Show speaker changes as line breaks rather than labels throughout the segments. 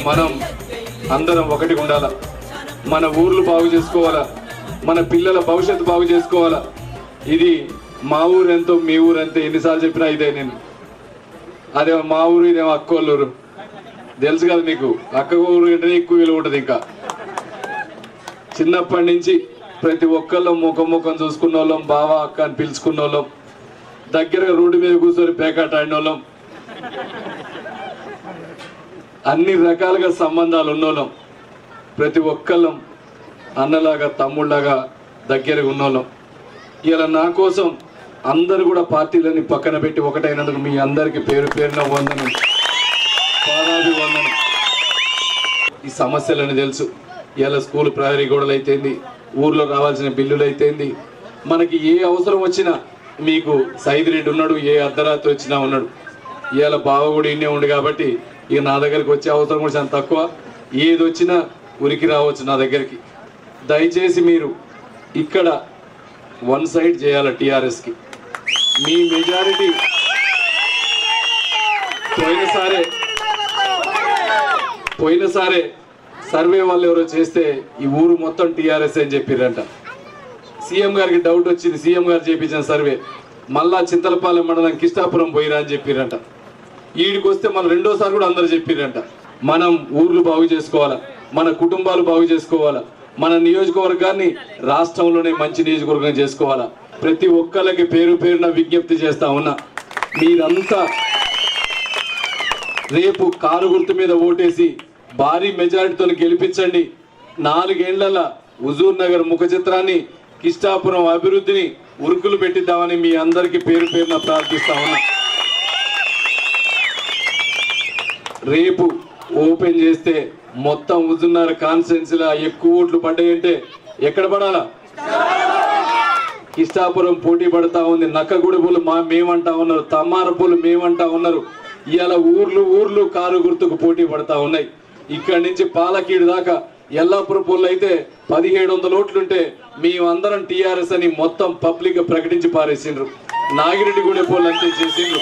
మనం అందరం ఒకటిగా ఉండాలా, మన ఊర్లు బాగు చేసుకోవాలా, మన పిల్లల భవిష్యత్తు బాగు చేసుకోవాలా. ఇది మా ఊరు ఎంతో మీ ఊరు ఎంతో ఎన్నిసార్లు చెప్పినా ఇదే. నేను అదేమో మా ఊరు, ఇదేమో అక్కోళ్ళూరు. తెలుసు కదా మీకు, అక్క ఊరు అంటే ఎక్కువ విలువ ఉంటుంది. ఇంకా చిన్నప్పటి నుంచి ప్రతి ఒక్కళ్ళం ముఖం చూసుకున్న వాళ్ళం, బావ అక్క అని పిలుచుకున్న వాళ్ళం, దగ్గరగా రోడ్డు మీద కూర్చొని పేకాట ఆడిన వాళ్ళం, అన్ని రకాలుగా సంబంధాలు ఉన్నోళ్ళం, ప్రతి ఒక్కళ్ళం అన్నలాగా తమ్ముళ్ళలాగా దగ్గరగా ఉన్నోళ్ళం. ఇలా నా కోసం అందరు కూడా పార్టీలని పక్కన పెట్టి ఒకటైనందుకు మీ అందరికీ పేరు పేరున వందనం, పాదాభి వందనం. ఈ సమస్యలని తెలుసు. ఇలా స్కూల్ ప్రహరీ గోడలు అయితేంది, ఊర్లో రావాల్సిన బిల్లులు అయితేంది, మనకి ఏ అవసరం వచ్చినా మీకు సైదిరెడ్డి ఉన్నాడు, ఏ అర్ధరాత్రి వచ్చినా ఉన్నాడు. ఇవాళ బావ కూడా ఇన్నే ఉండు కాబట్టి ఇక నా దగ్గరికి వచ్చే అవసరం కూడా చాలా తక్కువ. ఏది వచ్చినా ఉరికి రావచ్చు నా దగ్గరికి. దయచేసి మీరు ఇక్కడ వన్ సైడ్ చేయాలి టీఆర్ఎస్కి. మీ మెజారిటీ పోయినసారే సర్వే వాళ్ళు ఎవరో చేస్తే ఈ ఊరు మొత్తం టీఆర్ఎస్ అని చెప్పిర్రంట. సీఎం గారికి డౌట్ వచ్చింది, సీఎం గారు చేయించిన సర్వే. మళ్ళా చింతలపాలెం మండలం కిష్టాపురం పోయిరా అని చెప్పిర్రంట. ఈడికి వస్తే మన రెండోసారి కూడా అందరు చెప్పిర్రంట. మనం ఊర్లు బాగు చేసుకోవాలా, మన కుటుంబాలు బాగు చేసుకోవాలా, మన నియోజకవర్గాన్ని రాష్ట్రంలోనే మంచి నియోజకవర్గం చేసుకోవాలా. ప్రతి ఒక్కళ్ళకి పేరు పేరున విజ్ఞప్తి చేస్తా ఉన్నా, మీరంతా రేపు కారు గుర్తు మీద ఓటేసి భారీ మెజారిటీతో గెలిపించండి. 4 ఏళ్ల హుజూర్ నగర్ ముఖ చిత్రాన్ని, కిష్టాపురం అభివృద్ధిని ఉరుకులు పెట్టిద్దామని మీ అందరికీ పేరు పేరున ప్రార్థిస్తా ఉన్నా. రేపు ఓపెన్ చేస్తే మొత్తం హుజూర్ నగర్ కాన్స్టిట్యున్సీలో ఎక్కువ ఓట్లు పడ్డాయంటే ఎక్కడ పడాలా? కిష్టాపురం పోటీ పడతా ఉంది. నక్కగుడిపులు మేమంటా ఉన్నారు, తమ్మారపులు మేమంటా ఉన్నారు. ఇవాళ ఊర్లు కారు గుర్తుకు పోటీ పడతా ఉన్నాయి. ఇక్కడి నుంచి పాలకీడు దాకా ఎల్లాపురం పొల్లు అయితే 1700 ఓట్లుంటే మేమందరం టీఆర్ఎస్ అని మొత్తం పబ్లిక్ ప్రకటించి పారేసిండ్రు. నాగిరెడ్డి గూడె పోలు అంతే చేసిండ్రు.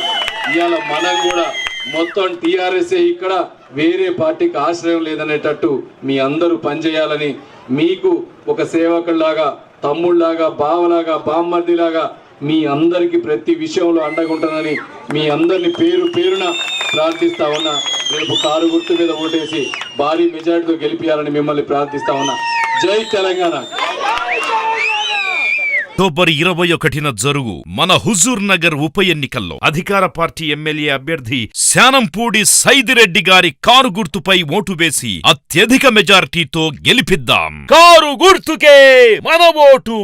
ఇవాళ మనం కూడా మొత్తం టీఆర్ఎస్ ఇక్కడ, వేరే పార్టీకి ఆశ్రయం లేదనేటట్టు మీ అందరూ పనిచేయాలని, మీకు ఒక సేవకుల్లాగా, తమ్ముళ్లాగా, బావలాగా, బామ్మర్దిలాగా మీ అందరికి ప్రతి విషయంలో అండగుంటానని మీ అందరిని పేరు పేరున ప్రార్థిస్తా ఉన్నా. రేపు కారు గుర్తు మీద ఓటేసి భారీ మెజార్టీతో గెలిపియాలని మిమ్మల్ని ప్రార్థిస్తా ఉన్నా. జై తెలంగాణ.
అక్టోబర్ 21న జరుగు మన హుజూర్ నగర్ ఉప ఎన్నికల్లో అధికార పార్టీ ఎమ్మెల్యే అభ్యర్థి శానంపూడి సైదిరెడ్డి గారి కారు గుర్తుపై ఓటు వేసి అత్యధిక మెజారిటీతో గెలిపిద్దాం. కారు గుర్తుకే మన ఓటు.